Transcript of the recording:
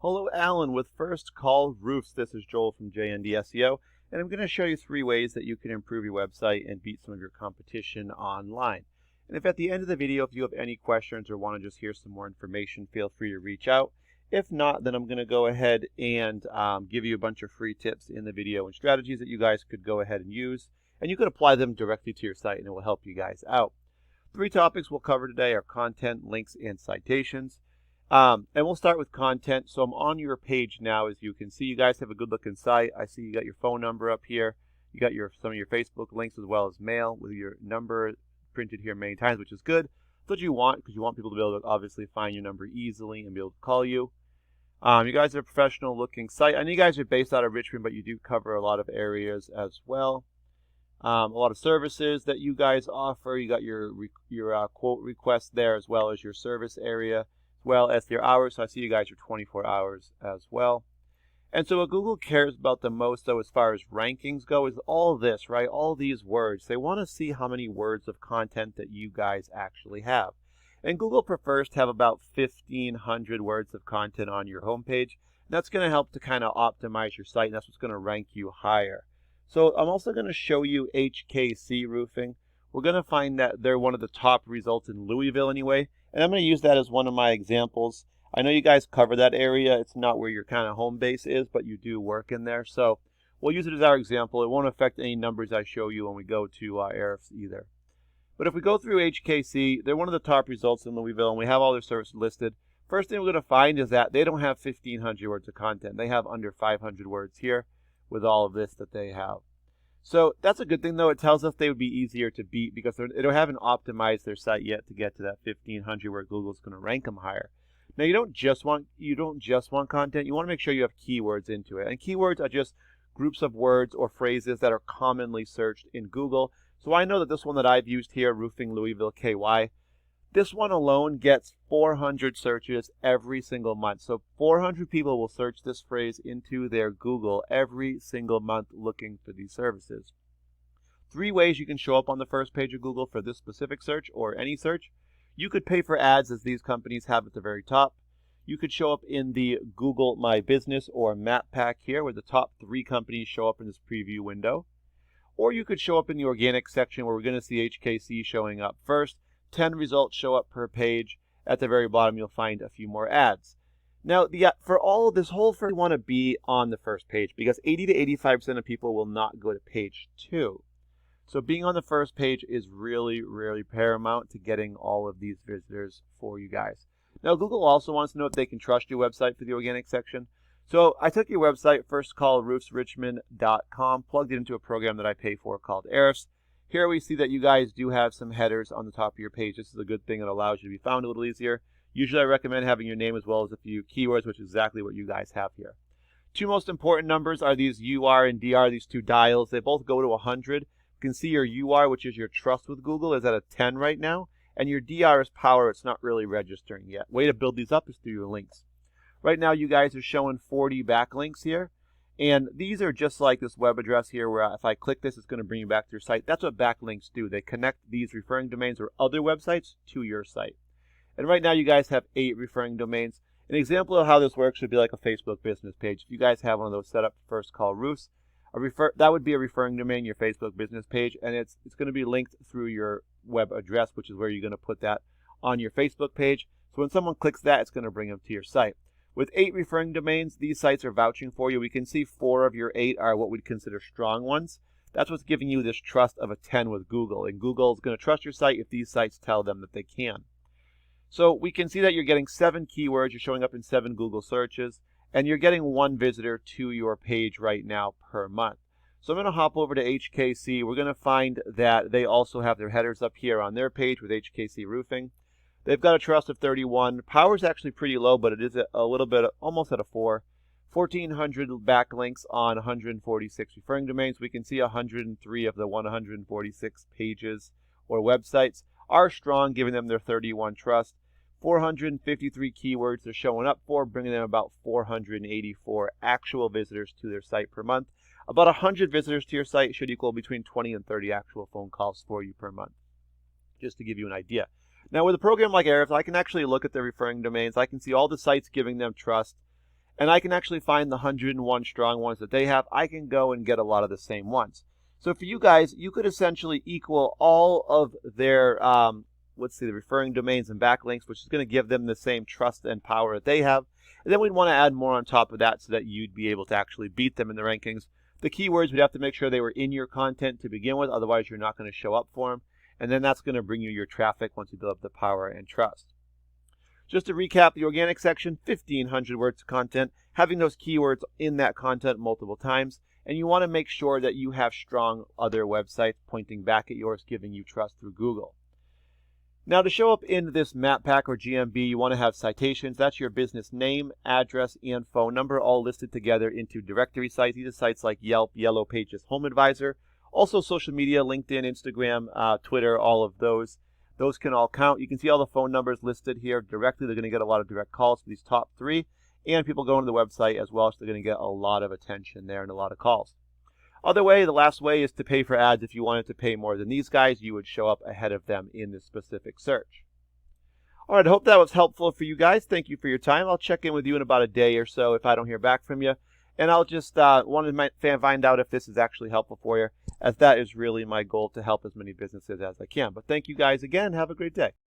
Hello, Allan with First Call Roofs. This is Joel from JND SEO, and I'm going to show you 3 ways that you can improve your website and beat some of your competition online. And if at the end of the video, if you have any questions or want to just hear some more information, feel free to reach out. If not, then I'm going to go ahead and give you a bunch of free tips in the video and strategies that you guys could go ahead and use, and you could apply them directly to your site, and it will help you guys out. 3 topics we'll cover today are content, links, and citations. And we'll start with content. So I'm on your page now. As you can see, you guys have a good looking site. I see you got your phone number up here. You got some of your Facebook links as well as mail with your number printed here many times, which is good. That's what you want, because you want people to be able to obviously find your number easily and be able to call you. You guys are a professional looking site. I know you guys are based out of Richmond, but you do cover a lot of areas as well. A lot of services that you guys offer. You got your quote request there, as well as your service area, well as your hours. So I see you guys are 24 hours as well. And so what Google cares about the most, though, as far as rankings go, is all this, right? All these words. They want to see how many words of content that you guys actually have. And Google prefers to have about 1,500 words of content on your homepage. That's going to help to kind of optimize your site, and that's what's going to rank you higher. So I'm also going to show you Hkc Roofing. We're going to find that they're one of the top results in Louisville anyway. And I'm going to use that as one of my examples. I know you guys cover that area. It's not where your kind of home base is, but you do work in there. So we'll use it as our example. It won't affect any numbers I show you when we go to Ahrefs either. But if we go through Hkc, they're one of the top results in Louisville, and we have all their services listed. First thing we're going to find is that they don't have 1,500 words of content. They have under 500 words here with all of this that they have. So that's a good thing, though. It tells us they would be easier to beat because they haven't optimized their site yet to get to that 1,500 where Google's going to rank them higher. Now, you don't just want content. You want to make sure you have keywords into it. And keywords are just groups of words or phrases that are commonly searched in Google. So I know that this one that I've used here, Roofing Louisville KY, this one alone gets 400 searches every single month. So 400 people will search this phrase into their Google every single month looking for these services. 3 ways you can show up on the first page of Google for this specific search or any search. You could pay for ads, as these companies have at the very top. You could show up in the Google My Business or Map Pack here, where the top 3 companies show up in this preview window. Or you could show up in the organic section, where we're going to see Hkc showing up first. 10 results show up per page. At the very bottom, you'll find a few more ads. Now, for all of this whole first, you want to be on the first page because 80 to 85% of people will not go to page 2. So being on the first page is really, really paramount to getting all of these visitors for you guys. Now, Google also wants to know if they can trust your website for the organic section. So I took your website, firstcallroofsrichmond.com, plugged it into a program that I pay for called Ahrefs. Here we see that you guys do have some headers on the top of your page. This is a good thing. It allows you to be found a little easier. Usually I recommend having your name as well as a few keywords, which is exactly what you guys have here. 2 most important numbers are these UR and DR, these 2 dials. They both go to 100. You can see your UR, which is your trust with Google, is at a 10 right now. And your DR is power. It's not really registering yet. Way to build these up is through your links. Right now you guys are showing 40 backlinks here. And these are just like this web address here where if I click this, it's going to bring you back to your site. That's what backlinks do. They connect these referring domains or other websites to your site. And right now you guys have 8 referring domains. An example of how this works would be like a Facebook business page. If you guys have one of those set up, First Call Roofs, that would be a referring domain, your Facebook business page, and it's going to be linked through your web address, which is where you're going to put that on your Facebook page. So when someone clicks that, it's going to bring them to your site. With 8 referring domains, these sites are vouching for you. We can see 4 of your 8 are what we'd consider strong ones. That's what's giving you this trust of a 10 with Google. And Google is going to trust your site if these sites tell them that they can. So we can see that you're getting 7 keywords. You're showing up in 7 Google searches. And you're getting 1 visitor to your page right now per month. So I'm going to hop over to Hkc. We're going to find that they also have their headers up here on their page with Hkc Roofing. They've got a trust of 31. Power is actually pretty low, but it is a little bit, almost at a 4. 1,400 backlinks on 146 referring domains. We can see 103 of the 146 pages or websites are strong, giving them their 31 trust. 453 keywords they're showing up for, bringing them about 484 actual visitors to their site per month. About 100 visitors to your site should equal between 20 and 30 actual phone calls for you per month, just to give you an idea. Now, with a program like Ahrefs, I can actually look at the referring domains. I can see all the sites giving them trust. and I can actually find the 101 strong ones that they have. I can go and get a lot of the same ones. So for you guys, you could essentially equal all of their, let's see, the referring domains and backlinks, which is going to give them the same trust and power that they have. And then we'd want to add more on top of that so that you'd be able to actually beat them in the rankings. The keywords, we'd have to make sure they were in your content to begin with, otherwise you're not going to show up for them. And then that's going to bring you your traffic once you build up the power and trust. Just to recap the organic section, 1,500 words of content, having those keywords in that content multiple times. And you want to make sure that you have strong other websites pointing back at yours, giving you trust through Google. Now, to show up in this map pack or GMB, you want to have citations. That's your business name, address, and phone number all listed together into directory sites. These are sites like Yelp, Yellow Pages, Home Advisor. Also social media, LinkedIn, Instagram, Twitter, all of those. Those can all count. You can see all the phone numbers listed here directly. They're going to get a lot of direct calls for these top three. And people going to the website as well, so they're going to get a lot of attention there and a lot of calls. Other way, the last way, is to pay for ads. If you wanted to pay more than these guys, you would show up ahead of them in this specific search. All right, I hope that was helpful for you guys. Thank you for your time. I'll check in with you in about a day or so if I don't hear back from you. And I'll just want to find out if this is actually helpful for you, as that is really my goal, to help as many businesses as I can. But thank you guys again. Have a great day.